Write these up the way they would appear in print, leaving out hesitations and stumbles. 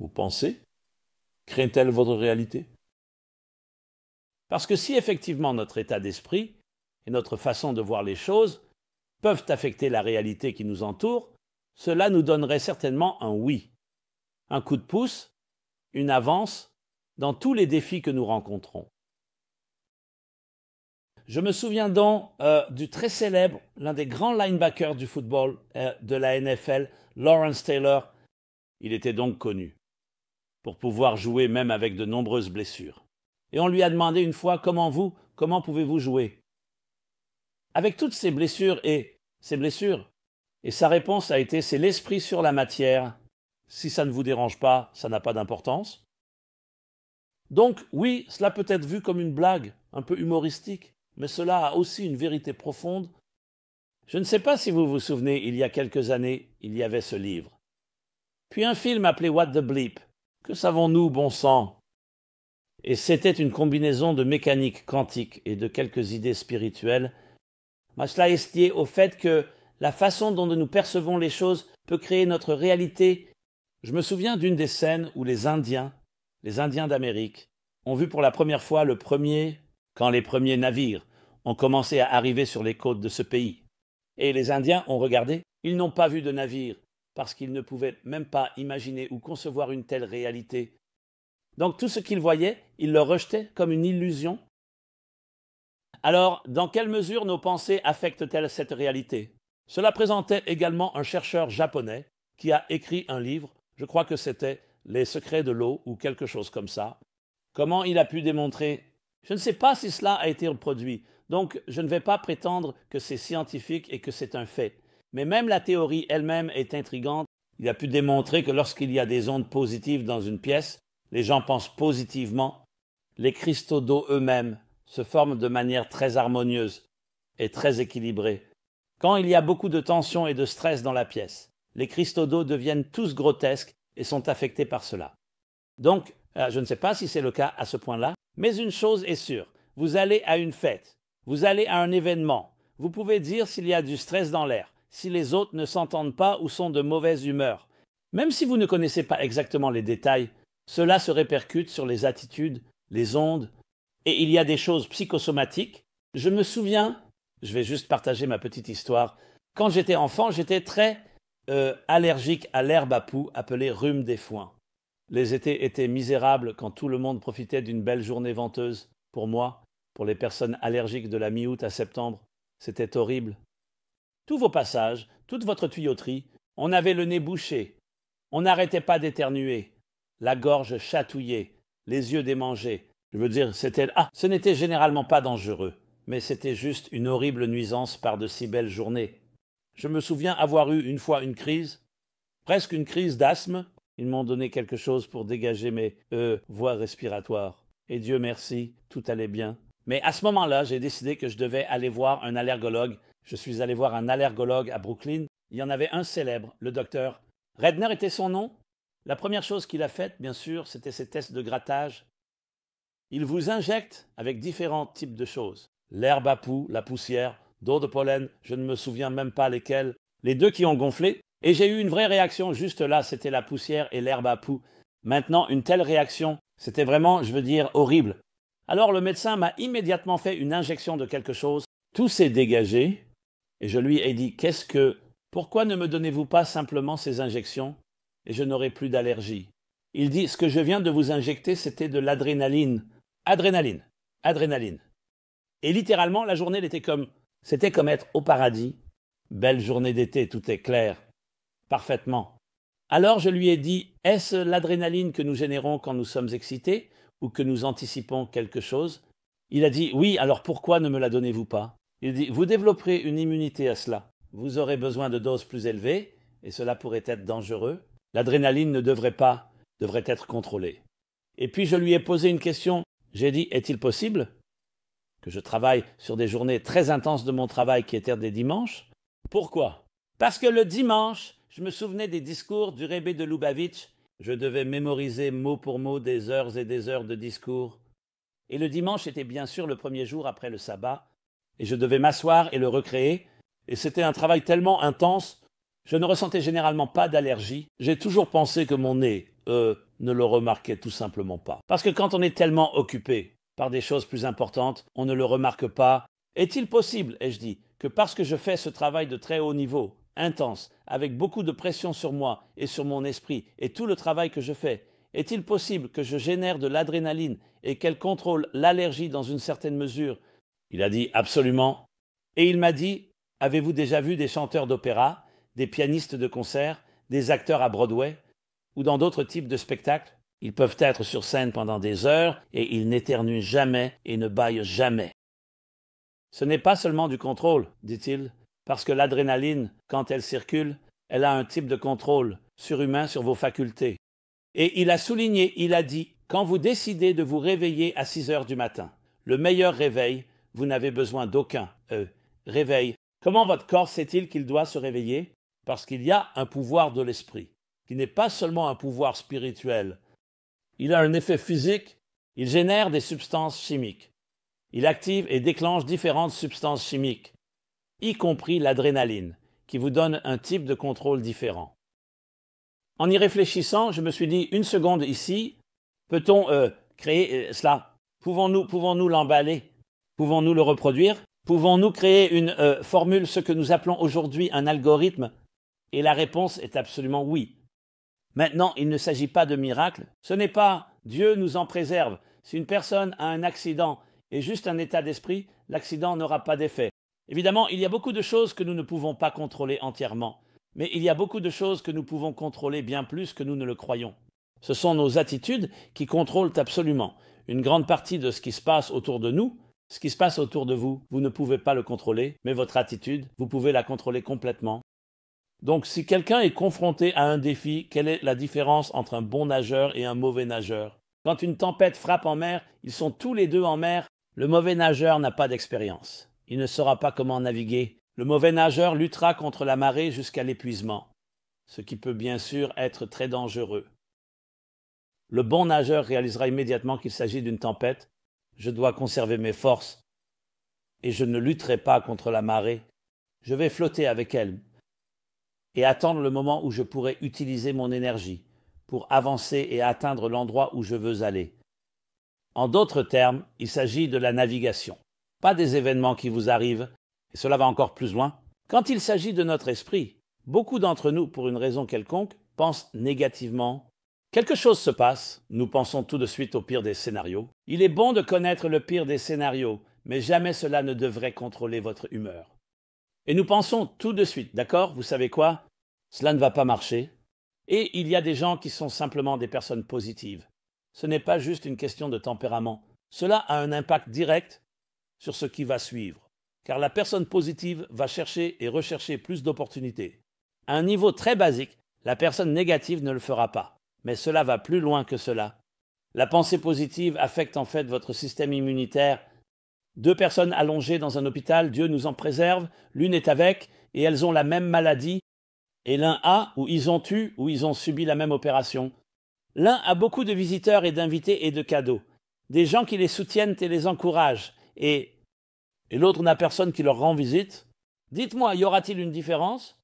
vous pensez, crée-t-elle votre réalité? Parce que si effectivement notre état d'esprit et notre façon de voir les choses peuvent affecter la réalité qui nous entoure, cela nous donnerait certainement un oui, un coup de pouce, une avance dans tous les défis que nous rencontrons. Je me souviens donc du très célèbre, l'un des grands linebackers du football de la NFL, Lawrence Taylor. Il était donc connu pour pouvoir jouer même avec de nombreuses blessures. Et on lui a demandé une fois, comment pouvez-vous jouer avec toutes ces blessures? Et sa réponse a été, c'est l'esprit sur la matière. Si ça ne vous dérange pas, ça n'a pas d'importance. Donc oui, cela peut être vu comme une blague, un peu humoristique, mais cela a aussi une vérité profonde. Je ne sais pas si vous vous souvenez, il y a quelques années, il y avait ce livre. Puis un film appelé What the Bleep. Que savons-nous, bon sang? Et c'était une combinaison de mécanique quantique et de quelques idées spirituelles. Mais cela est lié au fait que la façon dont nous percevons les choses peut créer notre réalité. Je me souviens d'une des scènes où les Indiens d'Amérique, ont vu pour la première fois quand les premiers navires ont commencé à arriver sur les côtes de ce pays. Et les Indiens ont regardé, ils n'ont pas vu de navire, parce qu'ils ne pouvaient même pas imaginer ou concevoir une telle réalité. Donc tout ce qu'ils voyaient, ils le rejetaient comme une illusion. Alors, dans quelle mesure nos pensées affectent-elles cette réalité? Cela présentait également un chercheur japonais qui a écrit un livre, je crois que c'était Les secrets de l'eau ou quelque chose comme ça. Comment il a pu démontrer? Je ne sais pas si cela a été reproduit, donc je ne vais pas prétendre que c'est scientifique et que c'est un fait. Mais même la théorie elle-même est intrigante. Il a pu démontrer que lorsqu'il y a des ondes positives dans une pièce, les gens pensent positivement. Les cristaux d'eau eux-mêmes se forment de manière très harmonieuse et très équilibrée. Quand il y a beaucoup de tension et de stress dans la pièce, les cristaux d'eau deviennent tous grotesques et sont affectés par cela. Donc, je ne sais pas si c'est le cas à ce point-là, mais une chose est sûre, vous allez à une fête, vous allez à un événement, vous pouvez dire s'il y a du stress dans l'air, si les autres ne s'entendent pas ou sont de mauvaise humeur. Même si vous ne connaissez pas exactement les détails, cela se répercute sur les attitudes, les ondes, et il y a des choses psychosomatiques. Je me souviens, je vais juste partager ma petite histoire, quand j'étais enfant, j'étais très allergique à l'herbe à poux appelée rhume des foins. Les étés étaient misérables quand tout le monde profitait d'une belle journée venteuse. Pour moi, pour les personnes allergiques de la mi-août à septembre, c'était horrible. Tous vos passages, toute votre tuyauterie, on avait le nez bouché, on n'arrêtait pas d'éternuer, la gorge chatouillée, les yeux démangés. Je veux dire, ce n'était généralement pas dangereux, mais c'était juste une horrible nuisance par de si belles journées. Je me souviens avoir eu une fois une crise, presque une crise d'asthme. Ils m'ont donné quelque chose pour dégager mes voies respiratoires. Et Dieu merci, tout allait bien. Mais à ce moment-là, j'ai décidé que je devais aller voir un allergologue. Je suis allé voir un allergologue à Brooklyn. Il y en avait un célèbre, le docteur Redner était son nom. La première chose qu'il a faite, bien sûr, c'était ses tests de grattage. Il vous injecte avec différents types de choses. L'herbe à poux, la poussière, d'eau de pollen, je ne me souviens même pas lesquelles. Les deux qui ont gonflé. Et j'ai eu une vraie réaction juste là, c'était la poussière et l'herbe à poux. Maintenant, une telle réaction, c'était vraiment, je veux dire, horrible. Alors le médecin m'a immédiatement fait une injection de quelque chose. Tout s'est dégagé et je lui ai dit, pourquoi ne me donnez-vous pas simplement ces injections et je n'aurai plus d'allergie? Il dit, ce que je viens de vous injecter, c'était de l'adrénaline. Adrénaline. Et littéralement, la journée, c'était comme être au paradis. Belle journée d'été, tout est clair. Parfaitement. Alors je lui ai dit, est-ce l'adrénaline que nous générons quand nous sommes excités ou que nous anticipons quelque chose? Il a dit, oui, alors pourquoi ne me la donnez-vous pas? Il dit, vous développerez une immunité à cela. Vous aurez besoin de doses plus élevées et cela pourrait être dangereux. L'adrénaline devrait être contrôlée. Et puis je lui ai posé une question. J'ai dit, est-il possible que je travaille sur des journées très intenses de mon travail qui étaient des dimanches? Pourquoi? Parce que le dimanche, je me souvenais des discours du Rebbe de Lubavitch. Je devais mémoriser mot pour mot des heures et des heures de discours. Et le dimanche était bien sûr le premier jour après le sabbat. Et je devais m'asseoir et le recréer. Et c'était un travail tellement intense, je ne ressentais généralement pas d'allergie. J'ai toujours pensé que mon nez ne le remarquez tout simplement pas. Parce que quand on est tellement occupé par des choses plus importantes, on ne le remarque pas. Est-il possible, ai-je dit, que parce que je fais ce travail de très haut niveau, intense, avec beaucoup de pression sur moi et sur mon esprit, et tout le travail que je fais, est-il possible que je génère de l'adrénaline et qu'elle contrôle l'allergie dans une certaine mesure? Il a dit absolument. Et il m'a dit, avez-vous déjà vu des chanteurs d'opéra, des pianistes de concert, des acteurs à Broadway ou dans d'autres types de spectacles? Ils peuvent être sur scène pendant des heures et ils n'éternuent jamais et ne bâillent jamais. Ce n'est pas seulement du contrôle, dit-il, parce que l'adrénaline, quand elle circule, elle a un type de contrôle surhumain sur vos facultés. Et il a souligné, il a dit, quand vous décidez de vous réveiller à 6 heures du matin, le meilleur réveil, vous n'avez besoin d'aucun réveil. Comment votre corps sait-il qu'il doit se réveiller? Parce qu'il y a un pouvoir de l'esprit, qui n'est pas seulement un pouvoir spirituel. Il a un effet physique, il génère des substances chimiques. Il active et déclenche différentes substances chimiques, y compris l'adrénaline, qui vous donne un type de contrôle différent. En y réfléchissant, je me suis dit, une seconde ici, peut-on créer cela? Pouvons-nous l'emballer? Pouvons-nous le reproduire? Pouvons-nous créer une formule, ce que nous appelons aujourd'hui un algorithme? Et la réponse est absolument oui. Maintenant, il ne s'agit pas de miracle. Ce n'est pas Dieu nous en préserve. Si une personne a un accident et juste un état d'esprit, l'accident n'aura pas d'effet. Évidemment, il y a beaucoup de choses que nous ne pouvons pas contrôler entièrement. Mais il y a beaucoup de choses que nous pouvons contrôler bien plus que nous ne le croyons. Ce sont nos attitudes qui contrôlent absolument une grande partie de ce qui se passe autour de nous. Ce qui se passe autour de vous, vous ne pouvez pas le contrôler, mais votre attitude, vous pouvez la contrôler complètement. Donc si quelqu'un est confronté à un défi, quelle est la différence entre un bon nageur et un mauvais nageur? Quand une tempête frappe en mer, ils sont tous les deux en mer. Le mauvais nageur n'a pas d'expérience. Il ne saura pas comment naviguer. Le mauvais nageur luttera contre la marée jusqu'à l'épuisement, ce qui peut bien sûr être très dangereux. Le bon nageur réalisera immédiatement qu'il s'agit d'une tempête. Je dois conserver mes forces et je ne lutterai pas contre la marée. Je vais flotter avec elle et attendre le moment où je pourrai utiliser mon énergie pour avancer et atteindre l'endroit où je veux aller. En d'autres termes, il s'agit de la navigation, pas des événements qui vous arrivent, et cela va encore plus loin. Quand il s'agit de notre esprit, beaucoup d'entre nous, pour une raison quelconque, pensent négativement. Quelque chose se passe, nous pensons tout de suite au pire des scénarios. Il est bon de connaître le pire des scénarios, mais jamais cela ne devrait contrôler votre humeur. Et nous pensons tout de suite, d'accord, vous savez quoi? Cela ne va pas marcher. Et il y a des gens qui sont simplement des personnes positives. Ce n'est pas juste une question de tempérament. Cela a un impact direct sur ce qui va suivre. Car la personne positive va chercher et rechercher plus d'opportunités. À un niveau très basique, la personne négative ne le fera pas. Mais cela va plus loin que cela. La pensée positive affecte en fait votre système immunitaire. 2 personnes allongées dans un hôpital, Dieu nous en préserve, l'une est avec, et elles ont la même maladie, et l'un a, ou ils ont eu, ou ils ont subi la même opération. L'un a beaucoup de visiteurs et d'invités et de cadeaux, des gens qui les soutiennent et les encouragent, et l'autre n'a personne qui leur rend visite. Dites-moi, y aura-t-il une différence?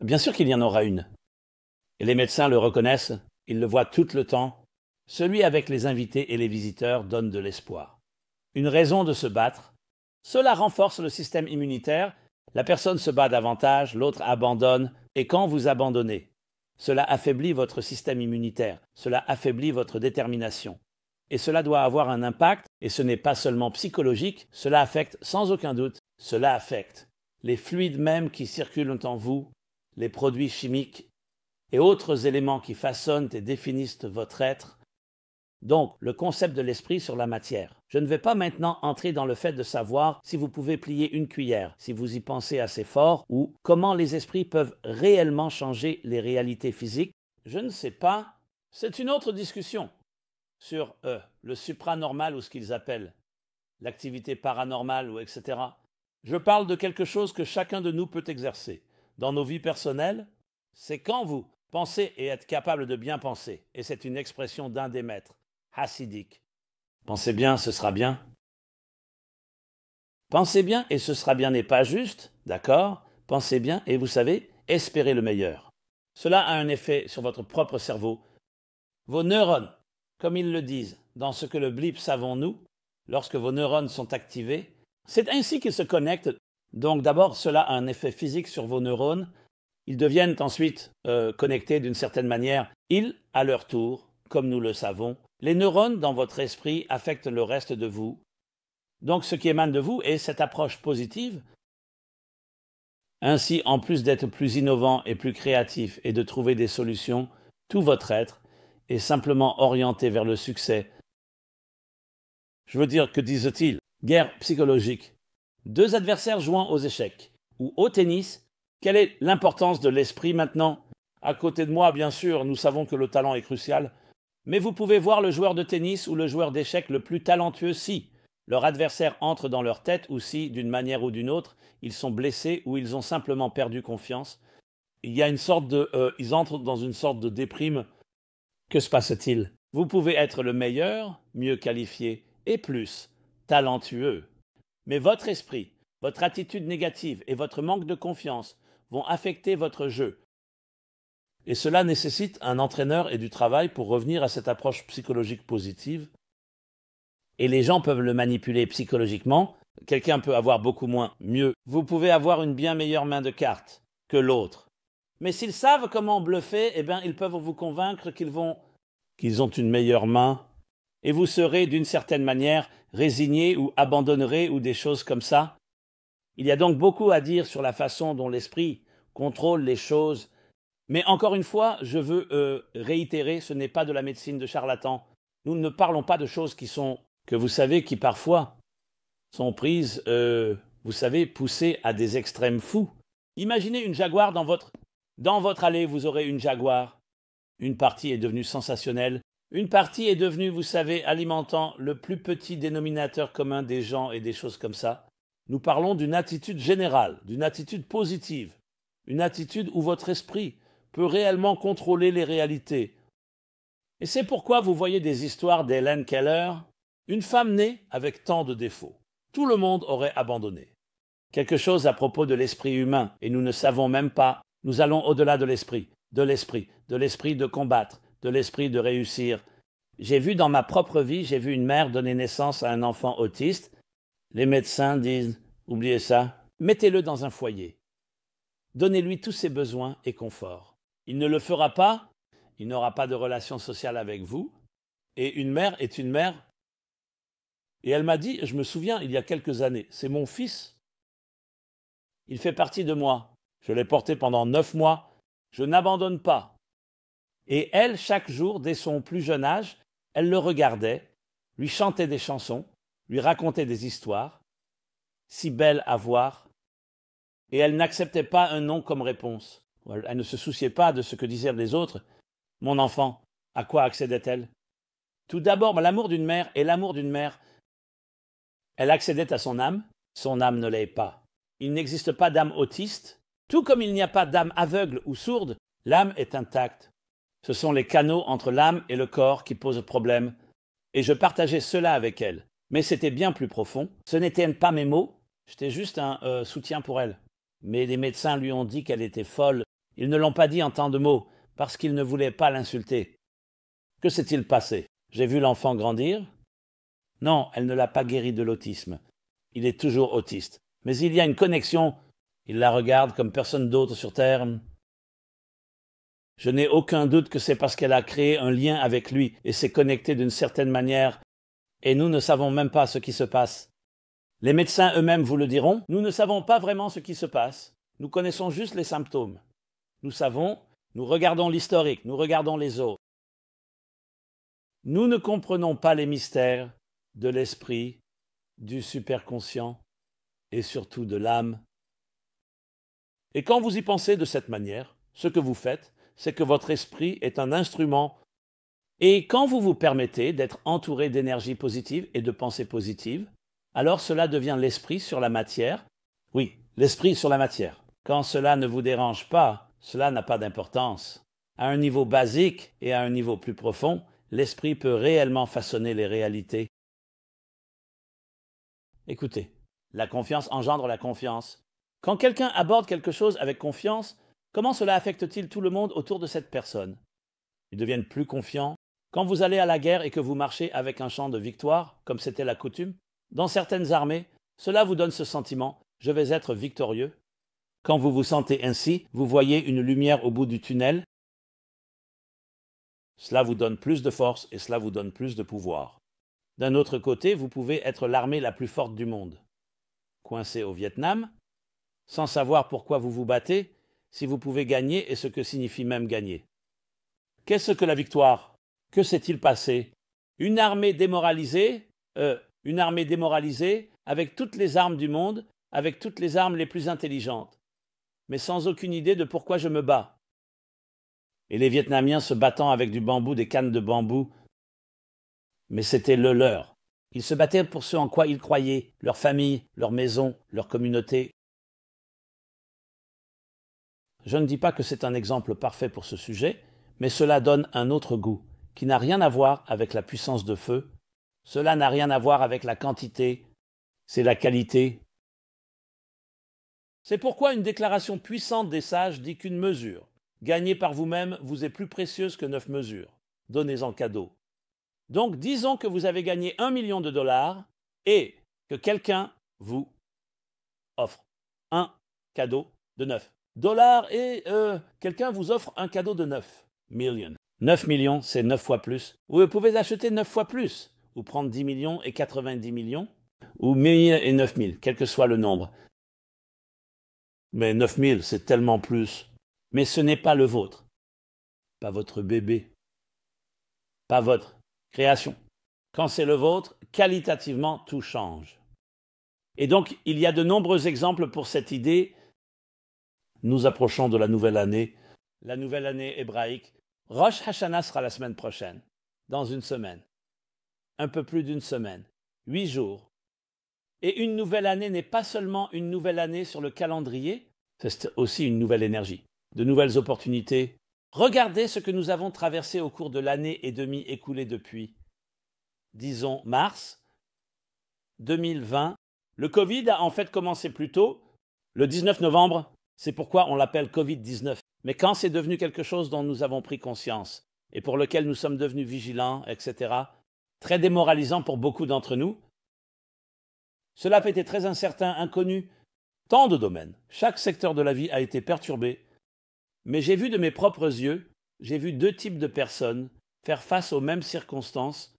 Bien sûr qu'il y en aura une. Et les médecins le reconnaissent, ils le voient tout le temps. Celui avec les invités et les visiteurs donne de l'espoir. Une raison de se battre. Cela renforce le système immunitaire. La personne se bat davantage, l'autre abandonne. Et quand vous abandonnez, cela affaiblit votre système immunitaire. Cela affaiblit votre détermination. Et cela doit avoir un impact, et ce n'est pas seulement psychologique, cela affecte sans aucun doute, cela affecte les fluides mêmes qui circulent en vous, les produits chimiques et autres éléments qui façonnent et définissent votre être. Donc, le concept de l'esprit sur la matière. Je ne vais pas maintenant entrer dans le fait de savoir si vous pouvez plier une cuillère, si vous y pensez assez fort, ou comment les esprits peuvent réellement changer les réalités physiques. Je ne sais pas. C'est une autre discussion sur le supranormal ou ce qu'ils appellent l'activité paranormale ou etc. Je parle de quelque chose que chacun de nous peut exercer. Dans nos vies personnelles, c'est quand vous pensez et êtes capable de bien penser. Et c'est une expression d'un des maîtres, hassidique. Pensez bien, ce sera bien. Pensez bien et ce sera bien n'est pas juste, d'accord? Pensez bien et vous savez, espérez le meilleur. Cela a un effet sur votre propre cerveau. Vos neurones, comme ils le disent, dans ce que le blip savons-nous, lorsque vos neurones sont activés, c'est ainsi qu'ils se connectent. Donc d'abord, cela a un effet physique sur vos neurones. Ils deviennent ensuite connectés d'une certaine manière. Ils, à leur tour, comme nous le savons, les neurones dans votre esprit affectent le reste de vous. Donc ce qui émane de vous est cette approche positive. Ainsi, en plus d'être plus innovant et plus créatif et de trouver des solutions, tout votre être est simplement orienté vers le succès. Je veux dire, que disent-ils? Guerre psychologique. Deux adversaires jouant aux échecs ou au tennis. Quelle est l'importance de l'esprit maintenant? À côté de moi, bien sûr, nous savons que le talent est crucial, mais vous pouvez voir le joueur de tennis ou le joueur d'échecs le plus talentueux si leur adversaire entre dans leur tête ou si, d'une manière ou d'une autre, ils sont blessés ou ils ont simplement perdu confiance. Il y a une sorte de, ils entrent dans une sorte de déprime. Que se passe-t-il? Vous pouvez être le meilleur, mieux qualifié et plus talentueux. Mais votre esprit, votre attitude négative et votre manque de confiance vont affecter votre jeu. Et cela nécessite un entraîneur et du travail pour revenir à cette approche psychologique positive. Et les gens peuvent le manipuler psychologiquement. Quelqu'un peut avoir beaucoup moins, mieux. Vous pouvez avoir une bien meilleure main de cartes que l'autre. Mais s'ils savent comment bluffer, eh bien, ils peuvent vous convaincre qu'ils ont une meilleure main. Et vous serez, d'une certaine manière, résigné ou abandonnerez ou des choses comme ça. Il y a donc beaucoup à dire sur la façon dont l'esprit contrôle les choses. Mais encore une fois, je veux réitérer, ce n'est pas de la médecine de charlatan. Nous ne parlons pas de choses que vous savez, qui parfois sont prises, vous savez, poussées à des extrêmes fous. Imaginez une jaguar dans votre allée, vous aurez une jaguar. Une partie est devenue sensationnelle. Une partie est devenue, vous savez, alimentant le plus petit dénominateur commun des gens et des choses comme ça. Nous parlons d'une attitude générale, d'une attitude positive, une attitude où votre esprit peut réellement contrôler les réalités. Et c'est pourquoi vous voyez des histoires d'Helen Keller, une femme née avec tant de défauts. Tout le monde aurait abandonné. Quelque chose à propos de l'esprit humain, et nous ne savons même pas. Nous allons au-delà de l'esprit de combattre, de l'esprit de réussir. J'ai vu dans ma propre vie, j'ai vu une mère donner naissance à un enfant autiste. Les médecins disent, oubliez ça, mettez-le dans un foyer. Donnez-lui tous ses besoins et confort. Il ne le fera pas, il n'aura pas de relation sociale avec vous. Et une mère est une mère. Et elle m'a dit, je me souviens, il y a quelques années, c'est mon fils. Il fait partie de moi. Je l'ai porté pendant 9 mois. Je n'abandonne pas. Et elle, chaque jour, dès son plus jeune âge, elle le regardait, lui chantait des chansons, lui racontait des histoires, si belles à voir, et elle n'acceptait pas un non comme réponse. Elle ne se souciait pas de ce que disaient les autres. Mon enfant, à quoi accédait-elle? Tout d'abord, l'amour d'une mère et l'amour d'une mère. Elle accédait à son âme ne l'est pas. Il n'existe pas d'âme autiste. Tout comme il n'y a pas d'âme aveugle ou sourde, l'âme est intacte. Ce sont les canaux entre l'âme et le corps qui posent problème. Et je partageais cela avec elle. Mais c'était bien plus profond. Ce n'étaient pas mes mots, j'étais juste un soutien pour elle. Mais les médecins lui ont dit qu'elle était folle. Ils ne l'ont pas dit en tant de mots, parce qu'ils ne voulaient pas l'insulter. Que s'est-il passé? J'ai vu l'enfant grandir? Non, elle ne l'a pas guéri de l'autisme. Il est toujours autiste. Mais il y a une connexion. Il la regarde comme personne d'autre sur Terre. Je n'ai aucun doute que c'est parce qu'elle a créé un lien avec lui et s'est connectée d'une certaine manière. Et nous ne savons même pas ce qui se passe. Les médecins eux-mêmes vous le diront, nous ne savons pas vraiment ce qui se passe. Nous connaissons juste les symptômes. Nous savons, nous regardons l'historique, nous regardons les autres. Nous ne comprenons pas les mystères de l'esprit, du superconscient et surtout de l'âme. Et quand vous y pensez de cette manière, ce que vous faites, c'est que votre esprit est un instrument. Et quand vous vous permettez d'être entouré d'énergie positive et de pensées positives, alors cela devient l'esprit sur la matière. Oui, l'esprit sur la matière. Quand cela ne vous dérange pas, cela n'a pas d'importance. À un niveau basique et à un niveau plus profond, l'esprit peut réellement façonner les réalités. Écoutez, la confiance engendre la confiance. Quand quelqu'un aborde quelque chose avec confiance, comment cela affecte-t-il tout le monde autour de cette personne? Ils deviennent plus confiants, Quand vous allez à la guerre et que vous marchez avec un chant de victoire, comme c'était la coutume, dans certaines armées, cela vous donne ce sentiment « je vais être victorieux ». Quand vous vous sentez ainsi, vous voyez une lumière au bout du tunnel. Cela vous donne plus de force et cela vous donne plus de pouvoir. D'un autre côté, vous pouvez être l'armée la plus forte du monde. Coincé au Vietnam, sans savoir pourquoi vous vous battez, si vous pouvez gagner et ce que signifie même gagner. Qu'est-ce que la victoire? Que s'est-il passé? Une armée démoralisée avec toutes les armes du monde, avec toutes les armes les plus intelligentes, mais sans aucune idée de pourquoi je me bats. Et les Vietnamiens se battant avec du bambou, des cannes de bambou, mais c'était le leur. Ils se battaient pour ce en quoi ils croyaient, leur famille, leur maison, leur communauté. Je ne dis pas que c'est un exemple parfait pour ce sujet, mais cela donne un autre goût, qui n'a rien à voir avec la puissance de feu. Cela n'a rien à voir avec la quantité, c'est la qualité. C'est pourquoi une déclaration puissante des sages dit qu'une mesure, gagnée par vous-même, vous est plus précieuse que 9 mesures. Donnez-en cadeau. Donc disons que vous avez gagné 1 million de dollars et que quelqu'un vous offre un cadeau de 9 dollars et quelqu'un vous offre un cadeau de 9 millions. 9 millions, c'est 9 fois plus. Vous pouvez acheter 9 fois plus, ou prendre 10 millions et 90 millions, ou 1000 et 9000, quel que soit le nombre. Mais 9000, c'est tellement plus. Mais ce n'est pas le vôtre. Pas votre bébé. Pas votre création. Quand c'est le vôtre, qualitativement, tout change. Et donc, il y a de nombreux exemples pour cette idée. Nous approchons de la nouvelle année hébraïque. Rosh Hashanah sera la semaine prochaine, dans une semaine. Un peu plus d'une semaine. 8 jours. Et une nouvelle année n'est pas seulement une nouvelle année sur le calendrier, c'est aussi une nouvelle énergie, de nouvelles opportunités. Regardez ce que nous avons traversé au cours de l'année et demie écoulée depuis, disons, mars 2020. Le Covid a en fait commencé plus tôt, le 19 novembre, c'est pourquoi on l'appelle Covid-19. Mais quand c'est devenu quelque chose dont nous avons pris conscience et pour lequel nous sommes devenus vigilants, etc., très démoralisant pour beaucoup d'entre nous, cela a été très incertain, inconnu. Tant de domaines, chaque secteur de la vie a été perturbé. Mais j'ai vu de mes propres yeux, j'ai vu 2 types de personnes faire face aux mêmes circonstances,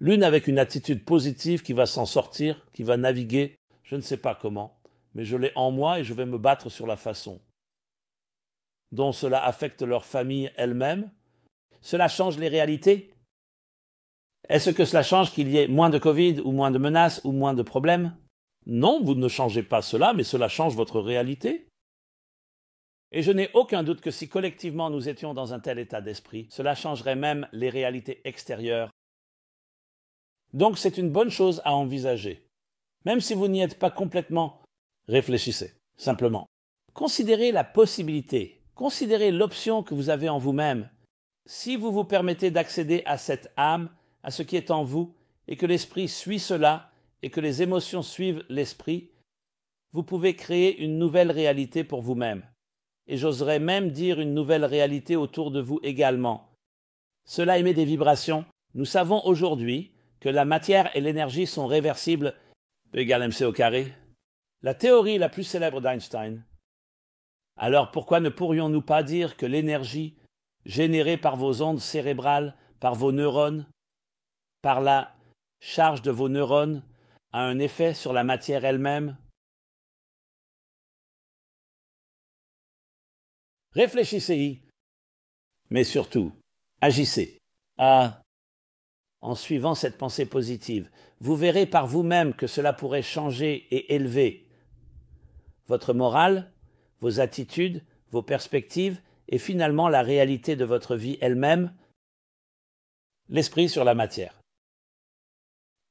l'une avec une attitude positive qui va s'en sortir, qui va naviguer, je ne sais pas comment, mais je l'ai en moi et je vais me battre sur la façon dont cela affecte leur famille elle-même. Cela change les réalités? Est-ce que cela change qu'il y ait moins de Covid ou moins de menaces ou moins de problèmes? Non, vous ne changez pas cela, mais cela change votre réalité. Et je n'ai aucun doute que si collectivement nous étions dans un tel état d'esprit, cela changerait même les réalités extérieures. Donc c'est une bonne chose à envisager. Même si vous n'y êtes pas complètement, réfléchissez, simplement. Considérez la possibilité, considérez l'option que vous avez en vous-même. Si vous vous permettez d'accéder à cette âme, à ce qui est en vous, et que l'esprit suit cela, et que les émotions suivent l'esprit, vous pouvez créer une nouvelle réalité pour vous-même. Et j'oserais même dire une nouvelle réalité autour de vous également. Cela émet des vibrations. Nous savons aujourd'hui que la matière et l'énergie sont réversibles, E égale mc au carré. La théorie la plus célèbre d'Einstein. Alors pourquoi ne pourrions-nous pas dire que l'énergie générée par vos ondes cérébrales, par vos neurones, par la charge de vos neurones, a un effet sur la matière elle-même? Réfléchissez-y, mais surtout, agissez. En suivant cette pensée positive, vous verrez par vous-même que cela pourrait changer et élever votre morale, vos attitudes, vos perspectives et finalement la réalité de votre vie elle-même, l'esprit sur la matière.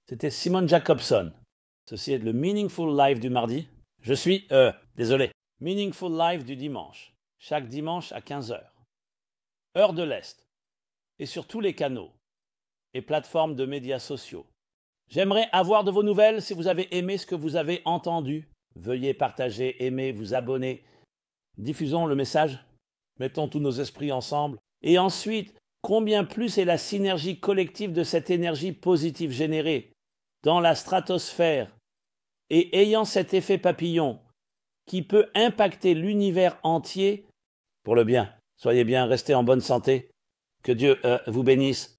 C'était Simon Jacobson. Ceci est le Meaningful Life du mardi. Je suis, Meaningful Life du dimanche. Chaque dimanche à 15h. Heure de l'Est. Et sur tous les canaux et plateformes de médias sociaux. J'aimerais avoir de vos nouvelles si vous avez aimé ce que vous avez entendu. Veuillez partager, aimer, vous abonner. Diffusons le message. Mettons tous nos esprits ensemble. Et ensuite, combien plus est la synergie collective de cette énergie positive générée dans la stratosphère et ayant cet effet papillon qui peut impacter l'univers entier pour le bien. Soyez bien, restez en bonne santé. Que Dieu vous bénisse.